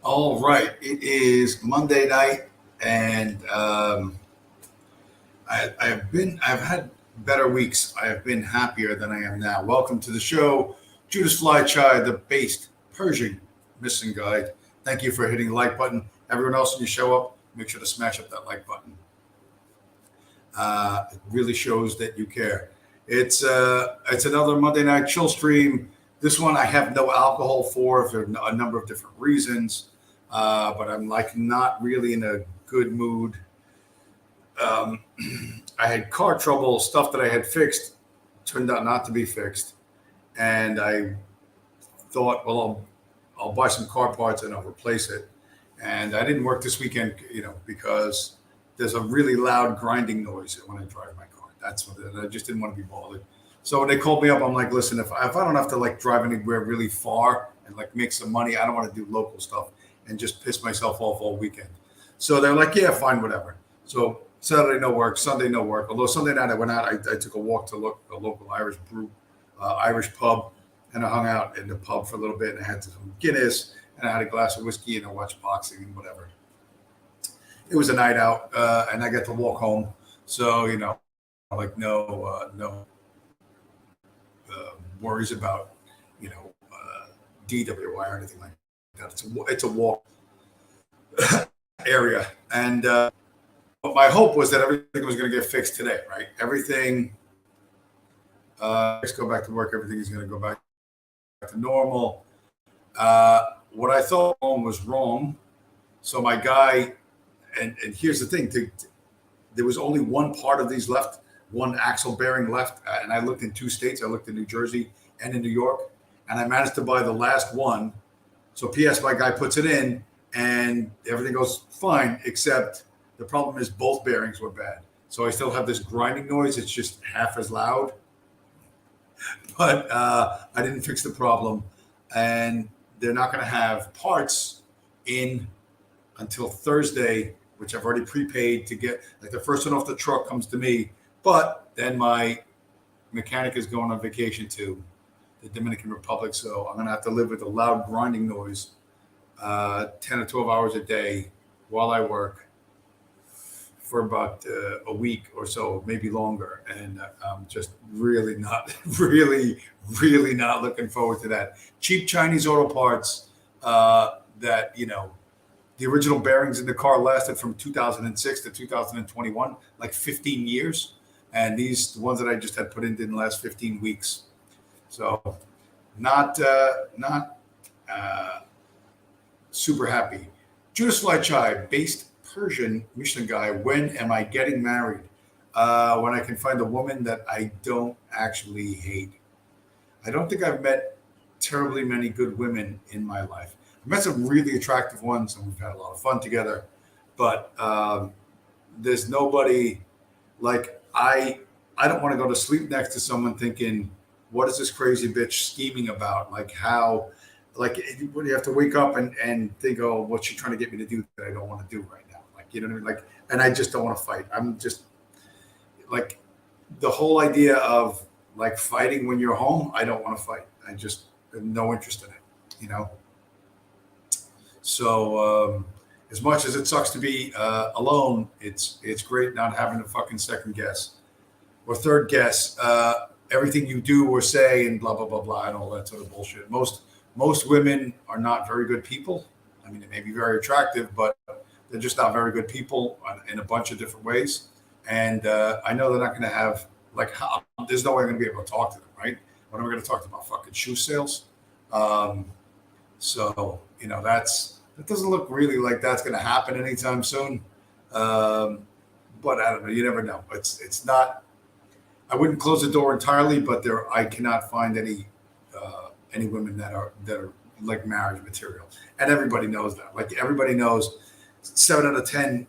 All right, it is Monday night, and I've had better weeks. I have been happier than I am now. Welcome to the show, Judas Flychai, the based Persian missing guide. Thank you for hitting the like button. Everyone else, when you show up, make sure to smash up that like button. It really shows that you care. It's another Monday night chill stream. This one I have no alcohol for a number of different reasons, but I'm like not really in a good mood. Um, I had car trouble, stuff that I had fixed turned out not to be fixed, and I thought, well, I'll buy some car parts and I'll replace it. And I didn't work this weekend, because there's a really loud grinding noise when I drive my car. That's what it is. I just didn't want to be bothered. So when they called me up, I'm like, listen, if I don't have to like drive anywhere really far and like make some money, I don't want to do local stuff and just piss myself off all weekend. So they're like, yeah, fine, whatever. So Saturday no work, Sunday no work. Although Sunday night I went out, I took a walk to look a local Irish brew, Irish pub, and I hung out in the pub for a little bit and I had some Guinness and I had a glass of whiskey and I watched boxing and whatever. It was a night out, and I got to walk home. So like no worries about DWI or anything like that. It's a walk area, and but my hope was that everything was going to get fixed today, right? Everything. Let's go back to work. Everything is going to go back to normal. What I thought was wrong. So my guy, and here's the thing: there was only one part of these left, one axle bearing left, and I looked in two states. I looked in New Jersey and in New York, and I managed to buy the last one. So P.S. my guy puts it in, and everything goes fine, except the problem is both bearings were bad. So I still have this grinding noise. It's just half as loud, but I didn't fix the problem, and they're not going to have parts in until Thursday, which I've already prepaid to get. Like the first one off the truck comes to me, but then my mechanic is going on vacation to the Dominican Republic, so I'm going to have to live with a loud grinding noise 10 or 12 hours a day while I work for about a week or so, maybe longer. And I'm just really not, really not looking forward to that. Cheap Chinese auto parts that, the original bearings in the car lasted from 2006 to 2021, like 15 years. And the ones that I just had put in didn't last 15 weeks. So not super happy. Judas Flychai, based Persian Michelin guy. When am I getting married? When I can find a woman that I don't actually hate. I don't think I've met terribly many good women in my life. I met some really attractive ones, and we've had a lot of fun together. But there's nobody like I. I don't want to go to sleep next to someone thinking, "What is this crazy bitch scheming about?" Like how, like when you have to wake up and think, "Oh, what's she trying to get me to do that I don't want to do right now?" Like you know what I mean? Like, and I just don't want to fight. I'm just like the whole idea of like fighting when you're home. I don't want to fight. I just have no interest in it. So as much as it sucks to be alone, it's great not having a fucking second guess or third guess everything you do or say and blah blah blah blah and all that sort of bullshit. Most women are not very good people. I mean, they may be very attractive, but they're just not very good people in a bunch of different ways. And I know they're not going to have there's no way I'm going to be able to talk to them, right? What am I going to talk to them about? Fucking shoe sales. So that doesn't look really like that's going to happen anytime soon. But I don't know. You never know. It's not. I wouldn't close the door entirely, but I cannot find any women that are like marriage material, and everybody knows that. Like everybody knows, 7 out of 10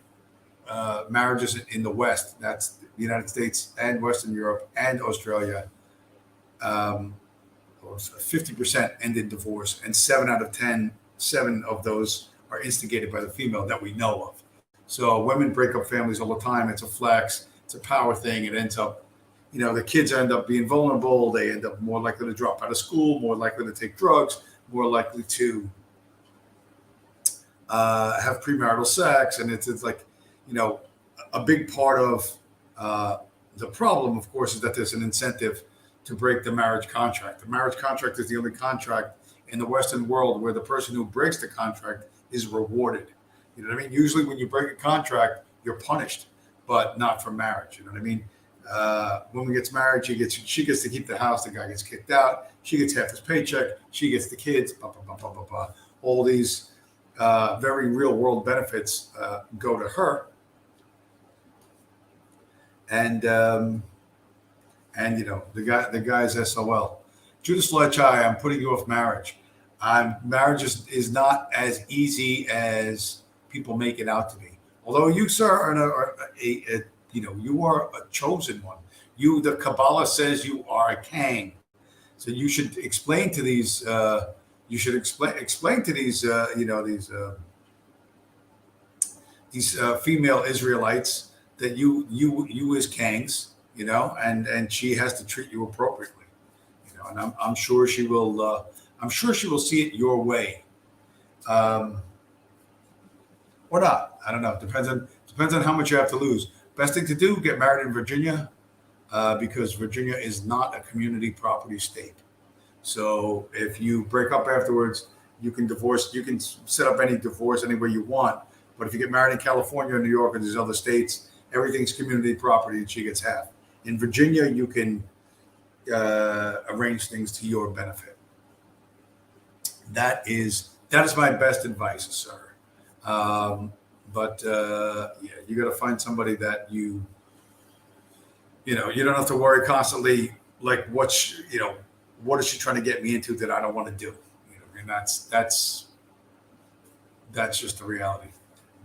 marriages in the West. That's the United States and Western Europe and Australia. 50% end in divorce, and 7 out of 10. 7 of those are instigated by the female that we know of. So women break up families all the time. It's a flex. It's a power thing. It ends up, the kids end up being vulnerable. They end up more likely to drop out of school, more likely to take drugs, more likely to have premarital sex, and it's like, you know, a big part of the problem, of course, is that there's an incentive to break the marriage contract. The marriage contract is the only contract in the Western world where the person who breaks the contract is rewarded. You know what I mean? Usually, when you break a contract, you're punished, but not for marriage. You know what I mean? Woman gets married, she gets to keep the house. The guy gets kicked out. She gets half his paycheck. She gets the kids. Blah, blah, blah, blah, blah, blah. All these very real world benefits go to her, and you know, the guy's SOL. Judith Fletch, hi, I'm putting you off marriage. Marriage is not as easy as people make it out to be. Although you, sir, are you know, you are a chosen one. The Kabbalah says you are a king. So you should explain to these. You should explain to these. You know, these female Israelites that you as kings. You know, and she has to treat you appropriately. You know, and I'm sure she will. I'm sure she will see it your way. Or not. I don't know. Depends on how much you have to lose. Best thing to do: get married in Virginia, because Virginia is not a community property state. So if you break up afterwards, you can divorce. You can set up any divorce anywhere you want. But if you get married in California or New York or these other states, everything's community property, and she gets half. In Virginia, you can arrange things to your benefit. That is my best advice, sir. But yeah, you got to find somebody that you know, you don't have to worry constantly, like, what is she trying to get me into that I don't want to do? You know, and that's just the reality.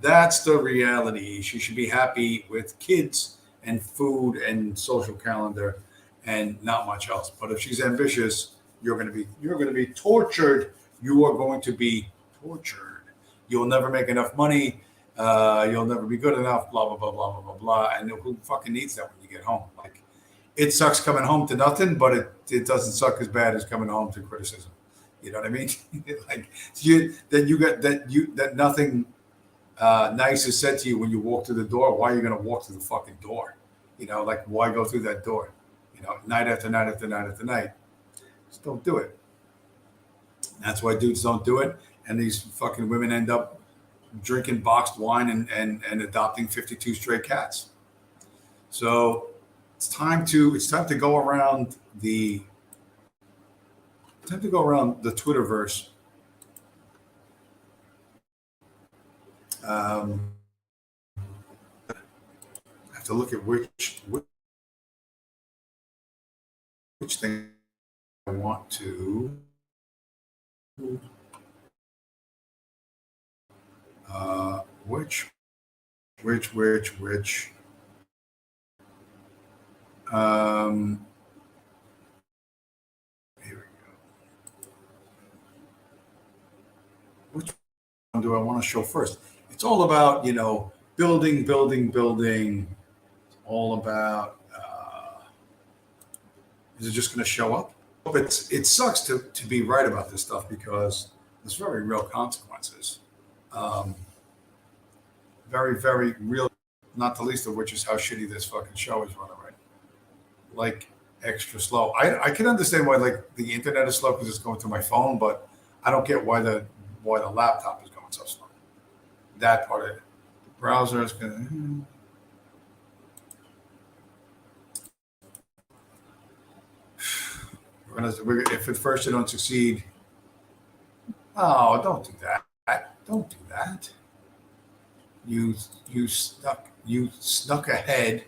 That's the reality. She should be happy with kids and food and social calendar and not much else. But if she's ambitious, you're going to be tortured. You are going to be tortured. You'll never make enough money. You'll never be good enough. Blah blah blah blah blah blah blah. And who fucking needs that when you get home? Like, it sucks coming home to nothing, but it doesn't suck as bad as coming home to criticism. You know what I mean? Like, that nothing nice is said to you when you walk through the door. Why are you going to walk through the fucking door? You know, like, why go through that door? You know, night after night after night after night. Just don't do it. That's why dudes don't do it. And these fucking women end up drinking boxed wine and adopting 52 stray cats. So it's time to go around the Twitterverse. I have to look at which thing I want to. Which. Here we go. Which one do I want to show first? It's all about, you know, building. It's all about. Is it just going to show up? It sucks to be right about this stuff because there's very real consequences. Very, very real, not the least of which is how shitty this fucking show is running right. Like, extra slow. I can understand why, like, the internet is slow because it's going through my phone, but I don't get why the laptop is going so slow. That part of it. The browser is going if at first you don't succeed. Oh, don't do that. Don't do that. You snuck ahead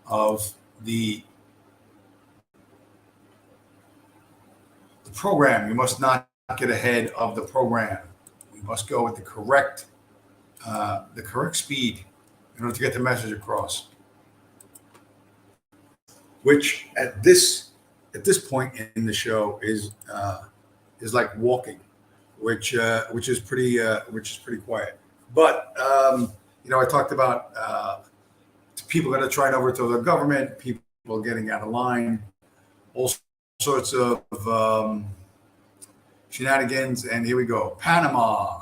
of the program. You must not get ahead of the program. We must go at the correct speed in order to get the message across. Which at this point in the show is like walking, which is pretty quiet. But you know, I talked about people going to try and overthrow the government, people getting out of line, all sorts of shenanigans. And here we go, Panama.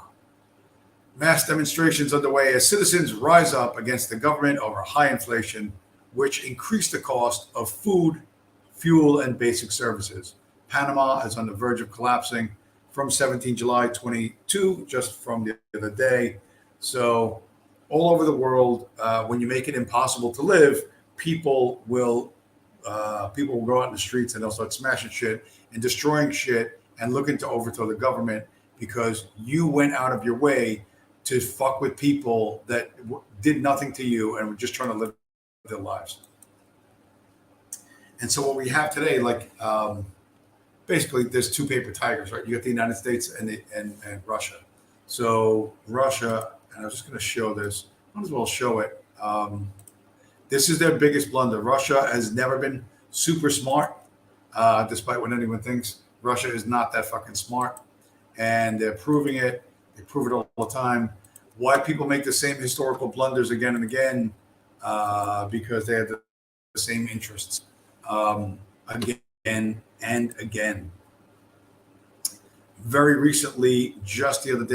Mass demonstrations underway as citizens rise up against the government over high inflation, which increased the cost of food, fuel, and basic services. Panama is on the verge of collapsing from 17 July 22, just from the other day. So, all over the world, when you make it impossible to live, people will go out in the streets and they'll start smashing shit and destroying shit and looking to overthrow the government because you went out of your way to fuck with people that did nothing to you and were just trying to live their lives. And so what we have today, like basically, there's two paper tigers, right? You got the United States and Russia. So Russia, and I was just going to show this. Might as well show it. This is their biggest blunder. Russia has never been super smart, despite what anyone thinks. Russia is not that fucking smart, and they're proving it. They prove it all the time. Why people make the same historical blunders again and again? Because they have the same interests again and again. Very recently, just the other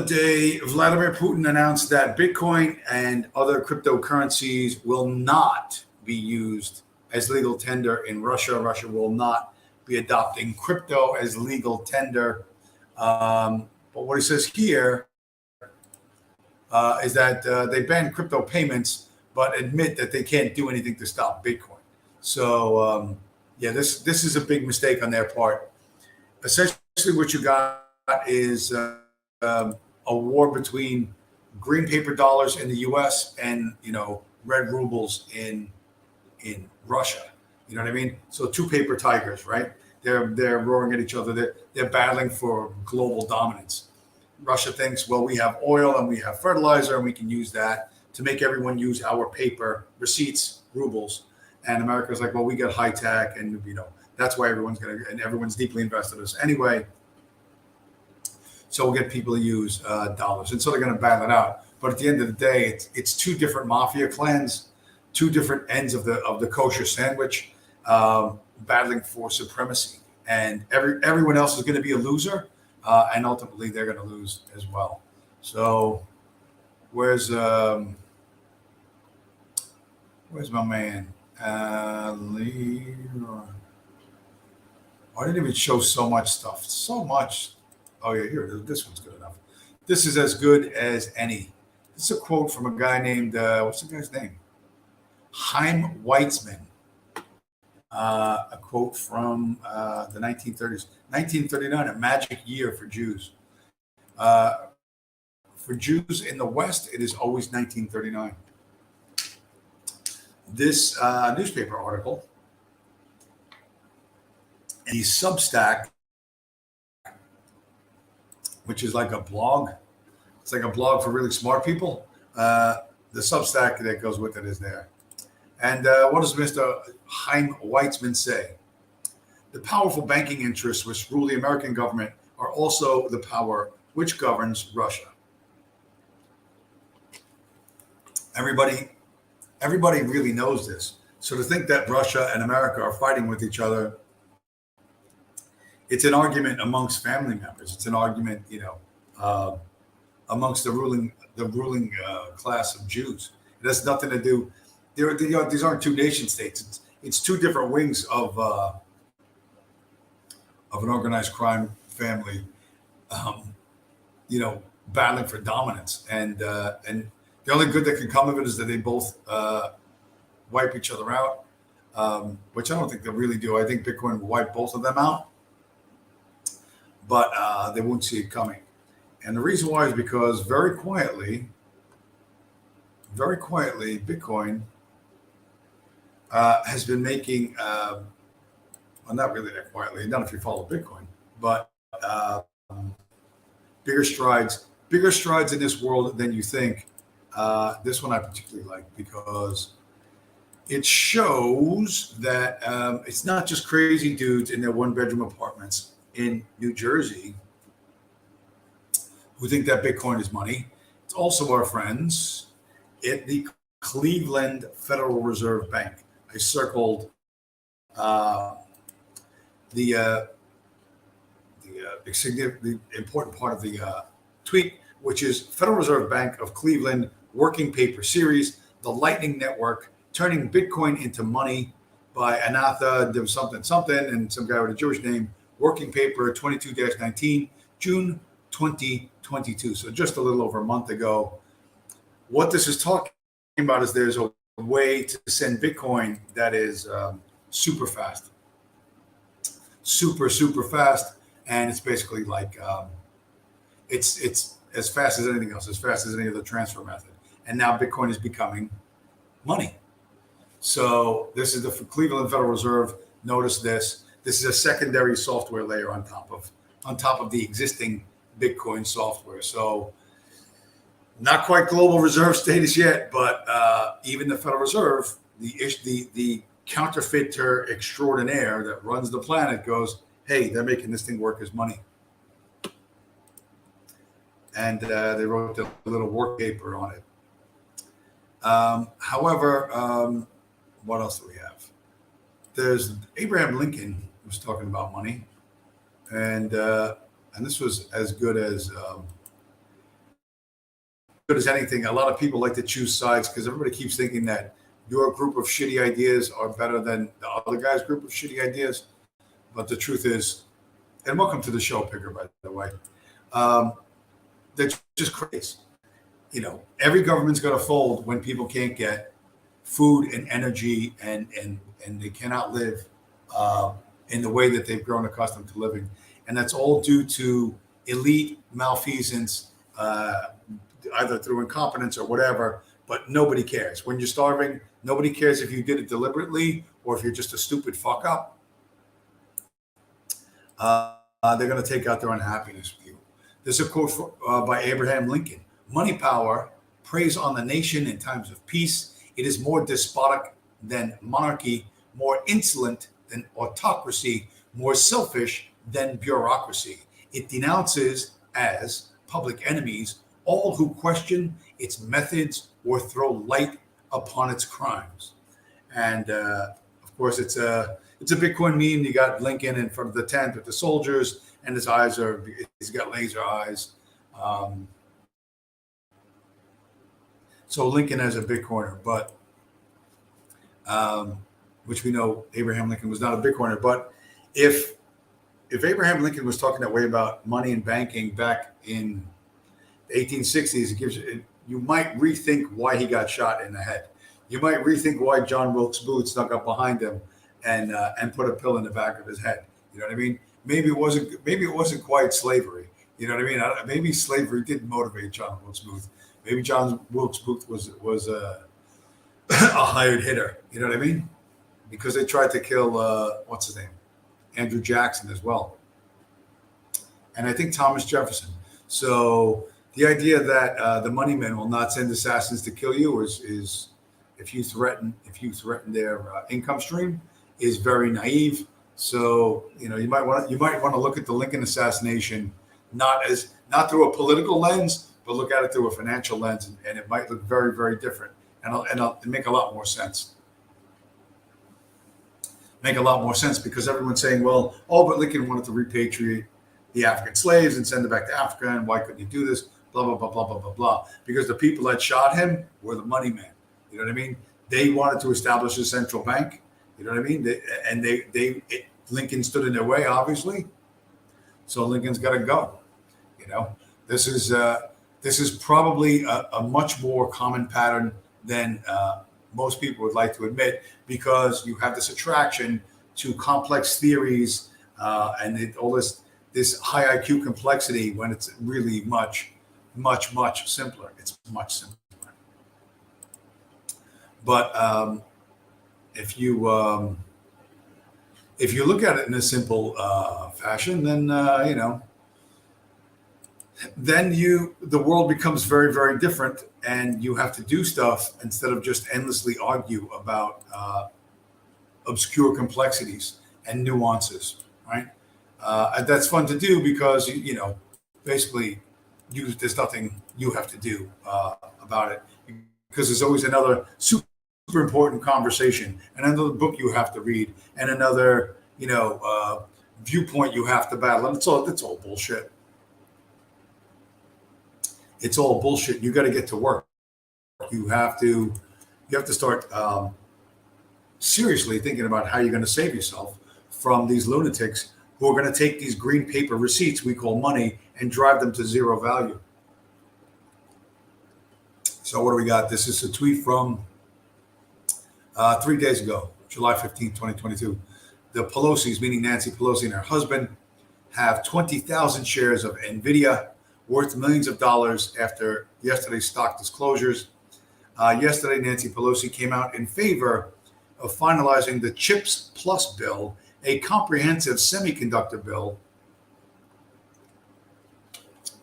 day, Vladimir Putin announced that Bitcoin and other cryptocurrencies will not be used as legal tender in Russia. Russia will not be adopting crypto as legal tender. But what he says here is that they ban crypto payments, but admit that they can't do anything to stop Bitcoin. So, this is a big mistake on their part. Essentially, what you got is a war between green paper dollars in the U.S. and red rubles in Russia. You know what I mean? So two paper tigers, right? They're roaring at each other. They're battling for global dominance. Russia thinks, well, we have oil and we have fertilizer and we can use that to make everyone use our paper receipts, rubles. And America's like, well, we got high tech, and that's why everyone's deeply invested in us anyway. So we'll get people to use dollars, and so they're going to battle it out. But at the end of the day, it's two different mafia clans, two different ends of the kosher sandwich, battling for supremacy, and everyone else is going to be a loser, and ultimately they're going to lose as well. So where's my man? Leroy. I didn't even show so much stuff. So much. Oh, yeah, here. This one's good enough. This is as good as any. This is a quote from a guy named, what's the guy's name? Chaim Weizmann. A quote from the 1930s. 1939, a magic year for Jews. For Jews in the West, it is always 1939. This newspaper article, the Substack, which is like a blog. It's like a blog for really smart people. The Substack that goes with it is there. And what does Mr. Chaim Weizmann say? The powerful banking interests which rule the American government are also the power which governs Russia. Everybody really knows this. So to think that Russia and America are fighting with each other, it's an argument amongst family members. It's an argument, amongst the ruling class of Jews. It has nothing to do. These aren't two nation states. It's two different wings of an organized crime family, battling for dominance. And the only good that can come of it is that they both wipe each other out, which I don't think they'll really do. I think Bitcoin will wipe both of them out, but they won't see it coming. And the reason why is because very quietly, Bitcoin has been making, well, not really that quietly, not if you follow Bitcoin, but bigger strides in this world than you think. This one I particularly like because it shows that it's not just crazy dudes in their one-bedroom apartments in New Jersey who think that Bitcoin is money. It's also our friends at the Cleveland Federal Reserve Bank. I circled the the important part of the tweet, which is Federal Reserve Bank of Cleveland working paper series, the Lightning Network, turning Bitcoin into money by Anatha, there was something, and some guy with a Jewish name, working paper 22-19, June 2022. So just a little over a month ago. What this is talking about is there's a way to send Bitcoin that is super fast. Super fast. And it's basically like, it's as fast as anything else, as fast as any other transfer method. And now Bitcoin is becoming money. So this is the Cleveland Federal Reserve. Notice this. This is a secondary software layer on top of the existing Bitcoin software. So not quite global reserve status yet, but even the Federal Reserve, the counterfeiter extraordinaire that runs the planet goes, hey, they're making this thing work as money. And they wrote a little work paper on it. However, what else do we have? There's Abraham Lincoln was talking about money, and this was as good as anything. A lot of people like to choose sides because everybody keeps thinking that your group of shitty ideas are better than the other guy's group of shitty ideas. But the truth is, and welcome to the show, Picker, by the way, they're just crazy. You know, every government's going to fold when people can't get food and energy, and they cannot live in the way that they've grown accustomed to living. And that's all due to elite malfeasance, either through incompetence or whatever, but nobody cares. When you're starving, nobody cares if you did it deliberately or if you're just a stupid fuck up. They're going to take out their unhappiness with you. There's a quote by Abraham Lincoln. Money power preys on the nation in times of peace. It is more despotic than monarchy, more insolent than autocracy, more selfish than bureaucracy. It denounces as public enemies all who question its methods or throw light upon its crimes. And of course, it's a Bitcoin meme. You got Lincoln in front of the tent with the soldiers, and he's got laser eyes. So Lincoln as a Bitcoiner, but which we know Abraham Lincoln was not a Bitcoiner. But if Abraham Lincoln was talking that way about money and banking back in the 1860s, you might rethink why he got shot in the head. You might rethink why John Wilkes Booth snuck up behind him and put a pill in the back of his head. You know what I mean? Maybe it wasn't quite slavery. You know what I mean? Maybe slavery did motivate John Wilkes Booth. Maybe John Wilkes Booth was a hired hitter. You know what I mean? Because they tried to kill what's his name, Andrew Jackson as well, and I think Thomas Jefferson. So the idea that the money men will not send assassins to kill you is if you threaten their income stream is very naive. So you might want to look at the Lincoln assassination not through a political lens, but look at it through a financial lens, and it might look very, very different, and it'll make a lot more sense. Make a lot more sense because everyone's saying, well, but Lincoln wanted to repatriate the African slaves and send them back to Africa, and why couldn't he do this? Blah, blah, blah, blah, blah, blah, blah. Because the people that shot him were the money men. You know what I mean? They wanted to establish a central bank. You know what I mean? Lincoln stood in their way, obviously. So Lincoln's got to go. You know, this is probably a much more common pattern than most people would like to admit, because you have this attraction to complex theories and all this high IQ complexity when it's really much, much, much simpler. It's much simpler. But if you look at it in a simple fashion, then the world becomes very, very different, and you have to do stuff instead of just endlessly argue about obscure complexities and nuances, right? And that's fun to do because basically there's nothing you have to do about it, because there's always another super important conversation and another book you have to read and another viewpoint you have to battle. And it's all bullshit. It's all bullshit. You got to get to work. You have to start seriously thinking about how you're going to save yourself from these lunatics who are going to take these green paper receipts we call money and drive them to zero value. So what do we got? This is a tweet from 3 days ago, July 15th, 2022. The Pelosi's, meaning Nancy Pelosi and her husband, have 20,000 shares of NVIDIA worth millions of dollars after yesterday's stock disclosures. Yesterday, Nancy Pelosi came out in favor of finalizing the CHIPS Plus bill, a comprehensive semiconductor bill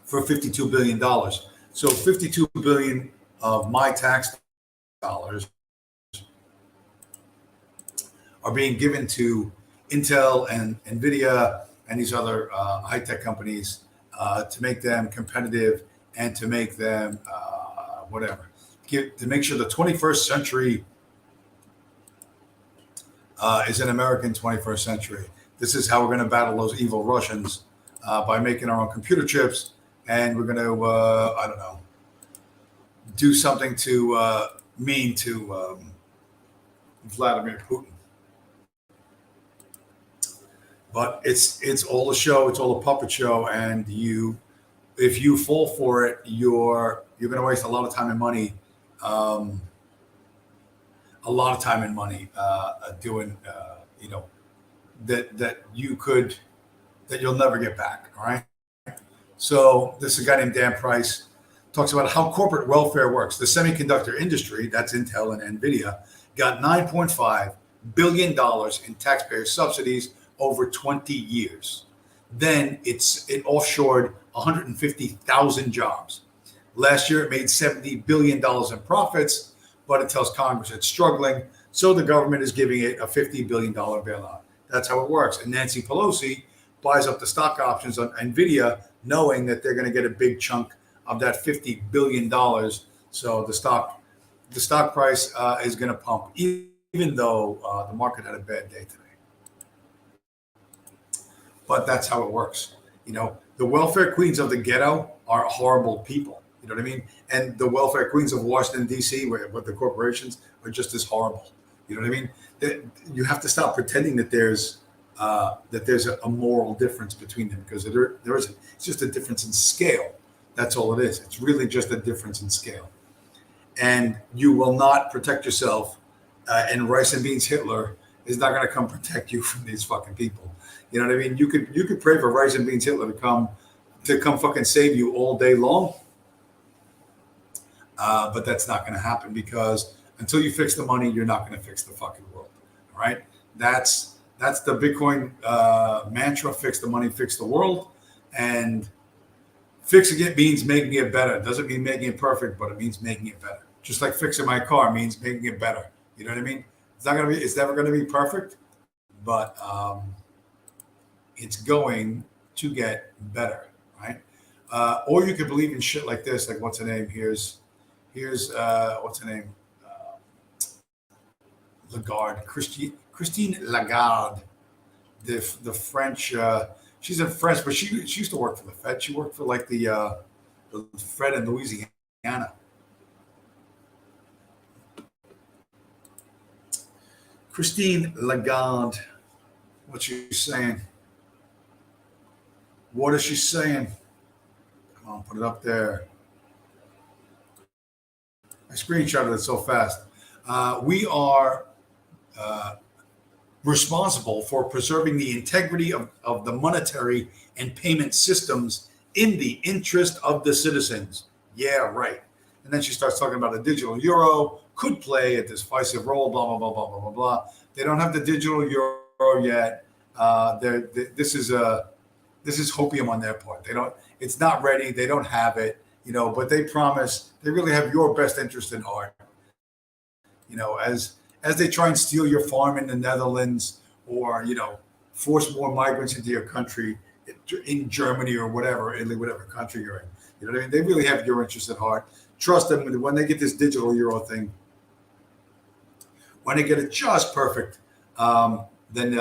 for $52 billion. So $52 billion of my tax dollars are being given to Intel and NVIDIA and these other high-tech companies to make them competitive and to make them to make sure the 21st century is an American 21st century. This is how we're going to battle those evil Russians by making our own computer chips, and we're going to, do something to mean to Vladimir Putin. But it's all a show. It's all a puppet show, and if you fall for it, you're going to waste a lot of time and money. Doing that you'll never get back. All right. So this is a guy named Dan Price talks about how corporate welfare works. The semiconductor industry, that's Intel and NVIDIA, got $9.5 billion in taxpayer subsidies over 20 years. Then it offshored 150,000 jobs. Last year, it made $70 billion in profits, but it tells Congress it's struggling. So the government is giving it a $50 billion bailout. That's how it works. And Nancy Pelosi buys up the stock options on NVIDIA, knowing that they're going to get a big chunk of that $50 billion. So the stock price is going to pump, even though the market had a bad day today. But that's how it works. The welfare queens of the ghetto are horrible people. You know what I mean? And the welfare queens of Washington, D.C., with the corporations, are just as horrible. You know what I mean? You have to stop pretending that there's a moral difference between them, because it's just a difference in scale. That's all it is. It's really just a difference in scale. And you will not protect yourself, and Rice and Beans Hitler is not going to come protect you from these fucking people. You know what I mean? You could pray for Rice and Beans Hitler to come fucking save you all day long. But that's not going to happen, because until you fix the money, you're not going to fix the fucking world. All right? That's the Bitcoin mantra: fix the money, fix the world. And fixing it means making it better. It doesn't mean making it perfect, but it means making it better. Just like fixing my car means making it better. You know what I mean? It's never going to be perfect, but it's going to get better, right? Or you could believe in shit like this, like what's her name? Here's what's her name? Lagarde, Christine Lagarde, the French. She's in France, but she used to work for the Fed. She worked for like the Fed in Louisiana. Christine Lagarde, what's she saying? What is she saying? Come on, put it up there. I screenshotted it so fast. We are responsible for preserving the integrity of the monetary and payment systems in the interest of the citizens. Yeah, right. And then she starts talking about a digital euro could play a decisive role, blah, blah, blah, blah, blah, blah, blah. They don't have the digital euro yet. This is hopium on their part. It's not ready. They don't have it, but they promise they really have your best interest in heart. As they try and steal your farm in the Netherlands, or, force more migrants into your country in Germany or whatever, Italy, whatever country you're in. You know what I mean? They really have your interest at heart. Trust them. When they get this digital euro thing, when they get it just perfect, then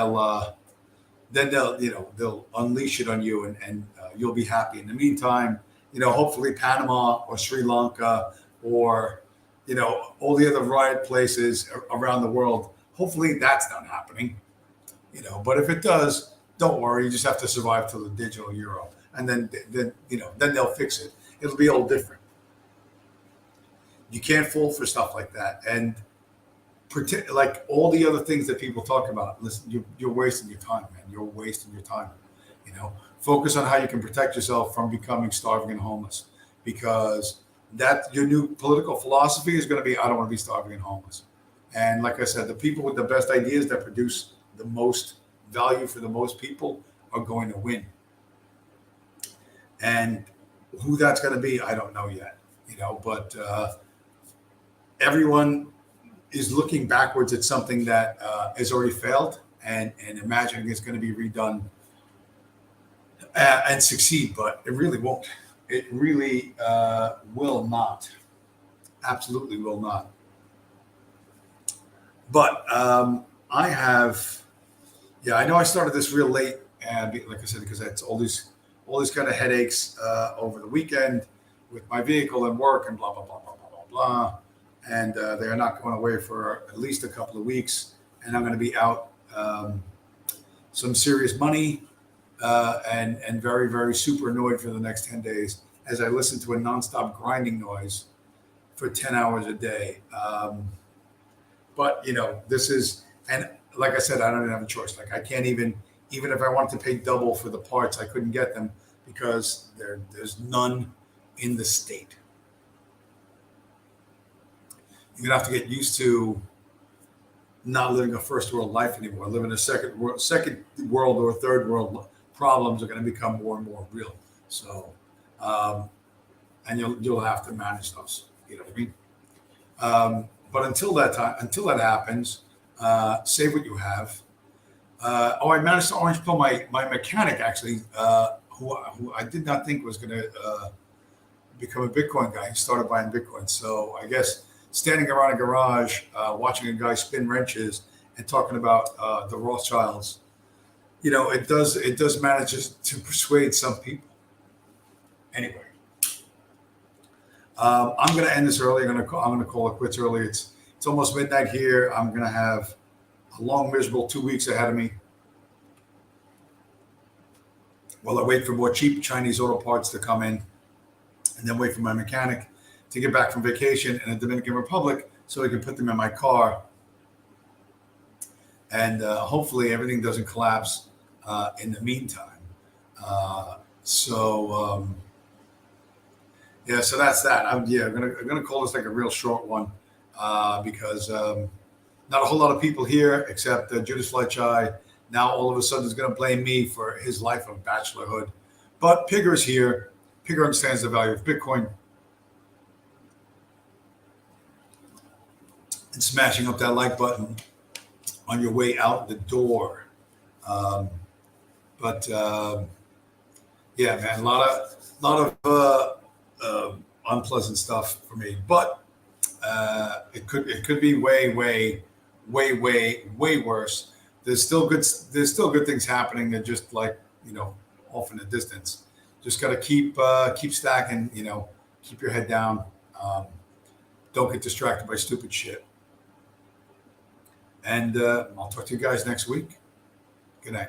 then they'll unleash it on you, and you'll be happy. In the meantime, hopefully Panama or Sri Lanka or all the other riot places around the world. Hopefully that's not happening. But if it does, don't worry. You just have to survive till the digital euro, and then they'll fix it. It'll be all different. You can't fall for stuff like that, and pretend like all the other things that people talk about. Listen, you're wasting your time, man. You're wasting your time. Focus on how you can protect yourself from becoming starving and homeless, because that your new political philosophy is going to be, I don't want to be starving and homeless. And like I said, the people with the best ideas that produce the most value for the most people are going to win. And who that's going to be, I don't know yet. But everyone is looking backwards at something that has already failed, and imagining it's going to be redone and succeed, but it really won't. It really will not. Absolutely will not. But I have, yeah, I know I started this real late, and like I said, because I had all these kind of headaches over the weekend with my vehicle and work and blah blah blah blah blah blah blah, and they are not going away for at least a couple of weeks, and I'm going to be out some serious money, and very very super annoyed for the next 10 days as I listen to a nonstop grinding noise for 10 hours a day. But this is, and like I said, I don't even have a choice. Like I can't even if I wanted to pay double for the parts, I couldn't get them because there's none in the state. You're gonna have to get used to not living a first world life anymore. Living a second world or third world problems are going to become more and more real. So, and you'll have to manage those. You know what I mean? But until that happens, save what you have. I managed to orange pill my mechanic actually, who I did not think was going to become a Bitcoin guy. He started buying Bitcoin, so I guess standing around a garage, watching a guy spin wrenches and talking about the Rothschilds, it does manage to persuade some people. Anyway, I'm going to end this early. I'm going to call it quits early. It's almost midnight here. I'm going to have a long, miserable 2 weeks ahead of me while I wait for more cheap Chinese auto parts to come in, and then wait for my mechanic to get back from vacation in the Dominican Republic so I can put them in my car. And hopefully everything doesn't collapse in the meantime. So that's that. I'm gonna call this like a real short one because not a whole lot of people here except Judas Fletchai. Now all of a sudden is going to blame me for his life of bachelorhood. But Pigger's here. Pigger understands the value of Bitcoin and smashing up that like button on your way out the door. Yeah, man, a lot of unpleasant stuff for me, but it could be way worse. There's still good things happening. They're just like off in the distance. Just got to keep stacking. Keep your head down. Don't get distracted by stupid shit. And I'll talk to you guys next week. Good night.